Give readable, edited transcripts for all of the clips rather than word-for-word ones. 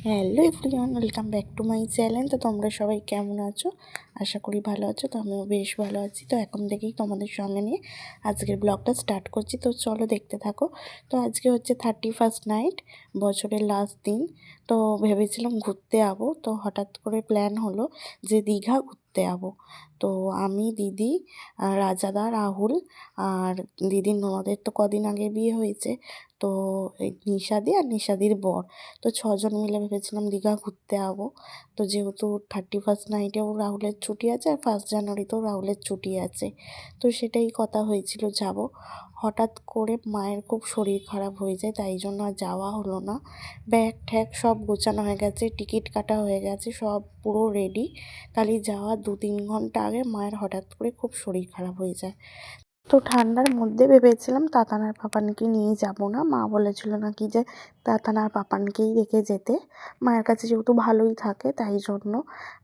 Hello everyone, welcome back to my channel. তো তোমরা সবাই কেমন আছো? আশা করি ভালো আছো। তো আমিও বেশ ভালো আছি। তো এখন থেকেই তোমাদের সঙ্গে নিয়ে আজকের ব্লগটা স্টার্ট করছি। তো চলো দেখতে থাকো। তো আজকে হচ্ছে 31st নাইট, বছরের লাস্ট দিন। তো ভেবেছিলাম ঘুরতে যাবো, তো হঠাৎ করে প্ল্যান হলো যে দীঘা ঘুরতে যাবো। তো আমি, দিদি, রাজাদা, রাহুল আর দিদির ননদের তো কদিন আগে বিয়ে হয়েছে, তো এই নিশাদি আর নিশাদির বর, তো ছজন মিলে ভেবেছিলাম দীঘা ঘুরতে যাবো। তো যেহেতু 31st নাইটেও রাহুলের ছুটি আছে আর 1 জানুয়ারিতেও রাহুলের ছুটি আছে, তো সেটাই কথা হয়েছিল যাব। হঠাৎ করে মায়ের খুব শরীর খারাপ হয়ে যায়, তাই জন্য আর যাওয়া হলো না। ব্যাগ ঠ্যাগ সব গোছানো হয়ে গেছে, টিকিট কাটা হয়ে গেছে, সব পুরো রেডি। খালি যাওয়ার 2-3 ঘন্টা আগে মায়ের হঠাৎ করে খুব শরীর খারাপ হয়ে যায়। তো ঠান্ডার মধ্যে ভেবেছিলাম তাতানার পাপানকে নিয়ে যাব না। মা বলেছিল নাকি যে তাতানার পাপানকেই রেখে যেতে, মায়ের কাছে যেহেতু ভালোই থাকে, তাই জন্য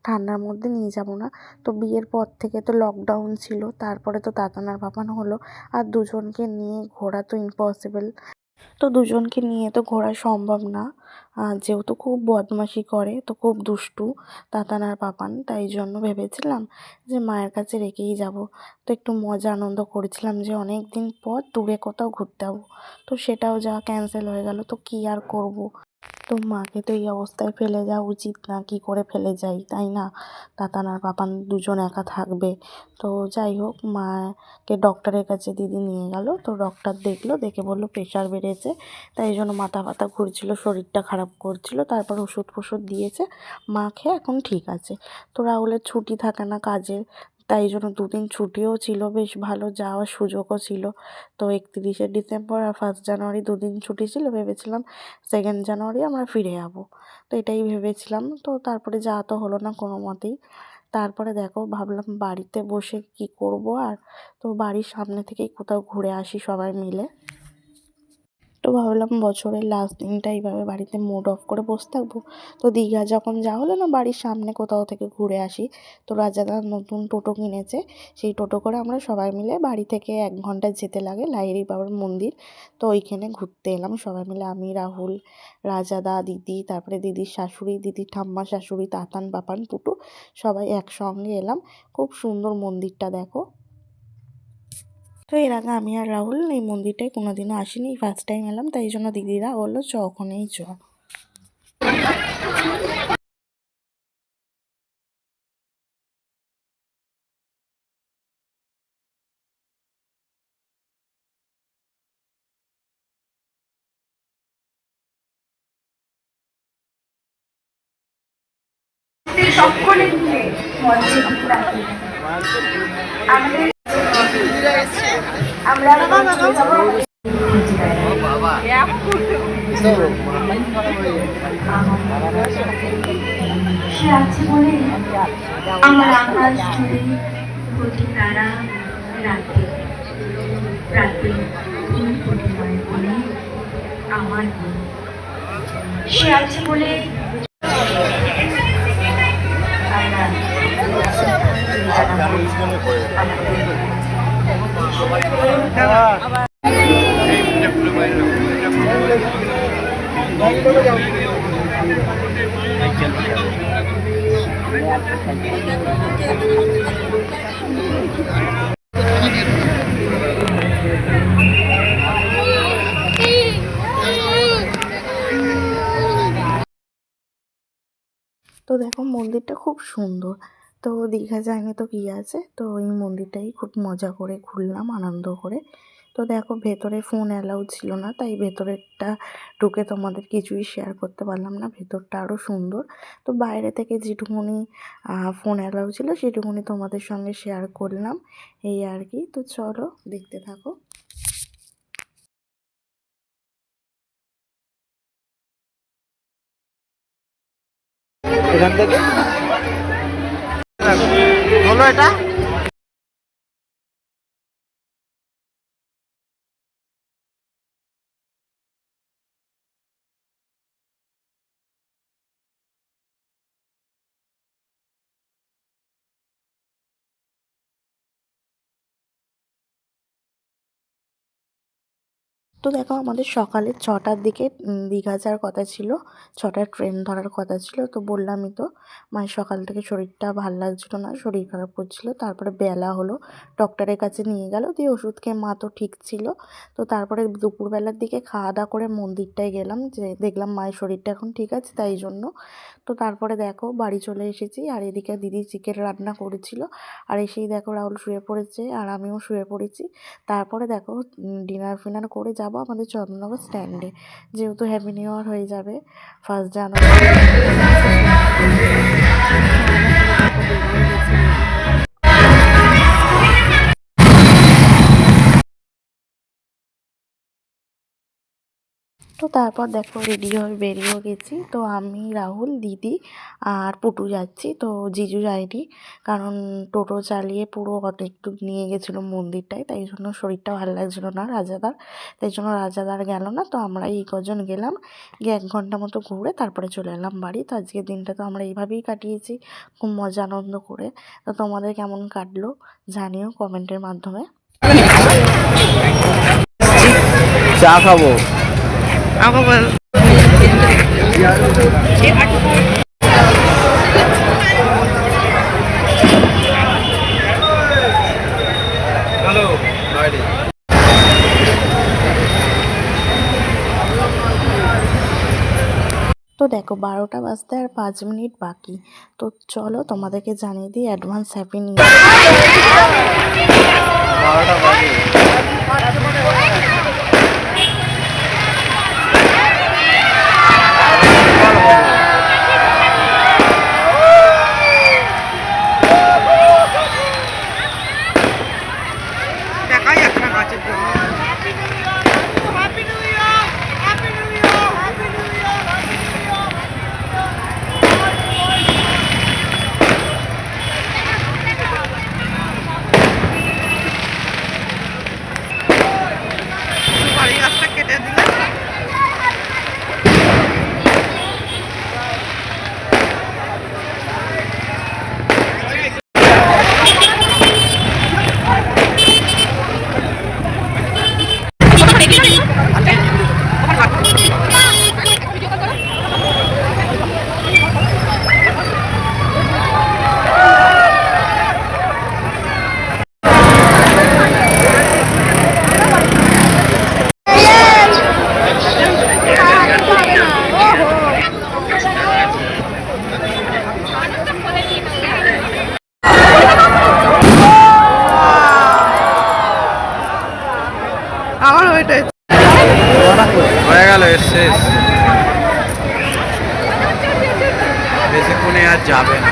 ঠান্ডার মধ্যে নিয়ে যাব না। তো বিয়ের পর থেকে তো লকডাউন ছিল, তারপরে তো তাতানার পাপান হলো, আর দুজনকে নিয়ে ঘোরা তো ইম্পসিবল। তো দুজনকে নিয়ে তো ঘোরা সম্ভব না, যেহেতু খুব বদমাশি করে, তো খুব দুষ্টু তাতান আর পাপান, তাই জন্য ভেবেছিলাম যে মায়ের কাছে রেখেই যাব। তো একটু মজা আনন্দ করেছিলাম যে অনেক দিন পর দূরে কোথাও ঘুরতে যাবো, তো সেটাও যা ক্যান্সেল হয়ে গেল। তো কী আর করব। তো মাকে তো এই অবস্থায় ফেলে যাওয়া উচিত না, কি করে ফেলে যাই, তাই না? তাতান আর পাপান দুজন একা থাকবে। তো যাই হোক, মাকে ডক্টরের কাছে দিদি নিয়ে গেল। তো ডক্টর দেখলো, দেখে বললো প্রেশার বেড়েছে, তাই জন্য মাথা ব্যথা ঘুরছিল, শরীরটা খারাপ করছিল। তারপর ওষুধ ফষুধ দিয়েছে, মা খেয়ে এখন ঠিক আছে। তো রাহুলের ছুটি থাকে না কাজের, তাই জন্য 2 দিন ছুটিও ছিল, বেশ ভালো যাওয়ার সুযোগও ছিল। তো 31শে ডিসেম্বর আর 1 জানুয়ারি 2 দিন ছুটি ছিল, ভেবেছিলাম 2 জানুয়ারি আমরা ফিরে যাবো। তো এটাই ভেবেছিলাম। তো তারপরে যাওয়া তো হলো না কোনো মতেই। তারপরে দেখো, ভাবলাম বাড়িতে বসে কি করব আর, তো বাড়ির সামনে থেকেই কোথাও ঘুরে আসি সবাই মিলে। তো ভাবলাম বছরের লাস্ট দিনটা এইভাবে বাড়িতে মুড অফ করে বসে থাকবো, তো দীঘা যখন যাওয়া হলো না, বাড়ির সামনে কোথাও থেকে ঘুরে আসি। তো রাজাদার নতুন টোটো কিনেছে, সেই টোটো করে আমরা সবাই মিলে, বাড়ি থেকে 1 ঘন্টা যেতে লাগে লাহিড়ী বাবার মন্দির, তো ওইখানে ঘুরতে এলাম সবাই মিলে। আমি, রাহুল, রাজাদা, দিদি, তারপরে দিদির শাশুড়ি, দিদির ঠাম্মা শাশুড়ি, তাতান, পাপান, পুটু, সবাই একসঙ্গে এলাম। খুব সুন্দর মন্দিরটা দেখো। তো এর আগে আমি আর রাহুল এই মন্দিরটায় কোনোদিনও আসিনি, ফার্স্ট টাইম এলাম, তাই জন্য দিদিরা বললো চ, ওখানেই চ। সকলে মিলে মঞ্চে আমাদের আমরা সে আছে বলে আমার আকাশ জুড়ে প্রতি তারা রাতে রাতে ফুল ফুটে হয় বলে আমার মন। সে আছে বলে তো দেখো মন্দিরটা খুব সুন্দর। তো দীঘা যায়নি তো কী আছে, তো এই মন্দিরটাই খুব মজা করে ঘুরলাম, আনন্দ করে। তো দেখো ভেতরে ফোন অ্যালাউ ছিল না, তাই ভেতরেরটা ঢুকে তোমাদের কিছুই শেয়ার করতে পারলাম না। ভেতরটা আরও সুন্দর। তো বাইরে থেকে যেটুকুনি ফোন অ্যালাউ ছিল সেটুকুনি তোমাদের সঙ্গে শেয়ার করলাম, এই আর কি। তো চলো দেখতে থাকো। এখান থেকে হলো এটা। তো দেখো আমাদের সকালে 6টার দিকে দীঘা যাওয়ার কথা ছিল, 6টার ট্রেন ধরার কথা ছিল। তো বললামই তো মায়ের সকাল থেকে শরীরটা ভাল লাগছিল না, শরীর খারাপ করছিল। তারপরে বেলা হলো, ডক্টরের কাছে নিয়ে গেল, দিয়ে ওষুধ খেয়ে মা তো ঠিক ছিল। তো তারপরে দুপুরবেলার দিকে খাওয়া দাওয়া করে মন্দিরটায় গেলাম, যে দেখলাম মায়ের শরীরটা এখন ঠিক আছে তাই জন্য। তো তারপরে দেখো বাড়ি চলে এসেছি, আর এদিকে দিদি চিকেন রান্না করেছিল, আর এসেই দেখো রাহুল শুয়ে পড়েছে আর আমিও শুয়ে পড়েছি। তারপরে দেখো ডিনার ফিনার করে যাব আমাদের চন্দননগর স্ট্যান্ডে, যেহেতু হ্যাপি নিউ ইয়ার হয়ে যাবে 1 জানুয়ারি। তো তারপর দেখো রেডি হয়ে বেরিয়েও গেছি। তো আমি, রাহুল, দিদি আর পুটু যাচ্ছি। তো জিজু যায়নি, কারণ টোটো চালিয়ে পুরো একটু নিয়ে গেছিলো মন্দিরটায়, তাই জন্য শরীরটা ভালো লাগছিলো না রাজাদার, তাই জন্য রাজাদার গেল না। তো আমরা এই কজন গেলাম, গিয়ে 1 ঘন্টা মতো ঘুরে তারপরে চলে এলাম বাড়ি। তো আজকের দিনটা তো আমরা এইভাবেই কাটিয়েছি, খুব মজা আনন্দ করে। তো তোমাদের কেমন কাটলো জানিও কমেন্টের মাধ্যমে। চা খাবো। তো দেখো 12টা বাজতে আর 5 মিনিট বাকি। তো চলো তোমাদেরকে জানিয়ে দিই অ্যাডভান্স হ্যাপি নিউ ইয়ার। 12টা বাজে। দেখা যাচ্ছে না গাছের জন্য। বাড়ি গাছটা কেটে দিলে আমার ওইটাই হয়ে গেল, শেষ। বেশিক্ষণে আর যাবে না।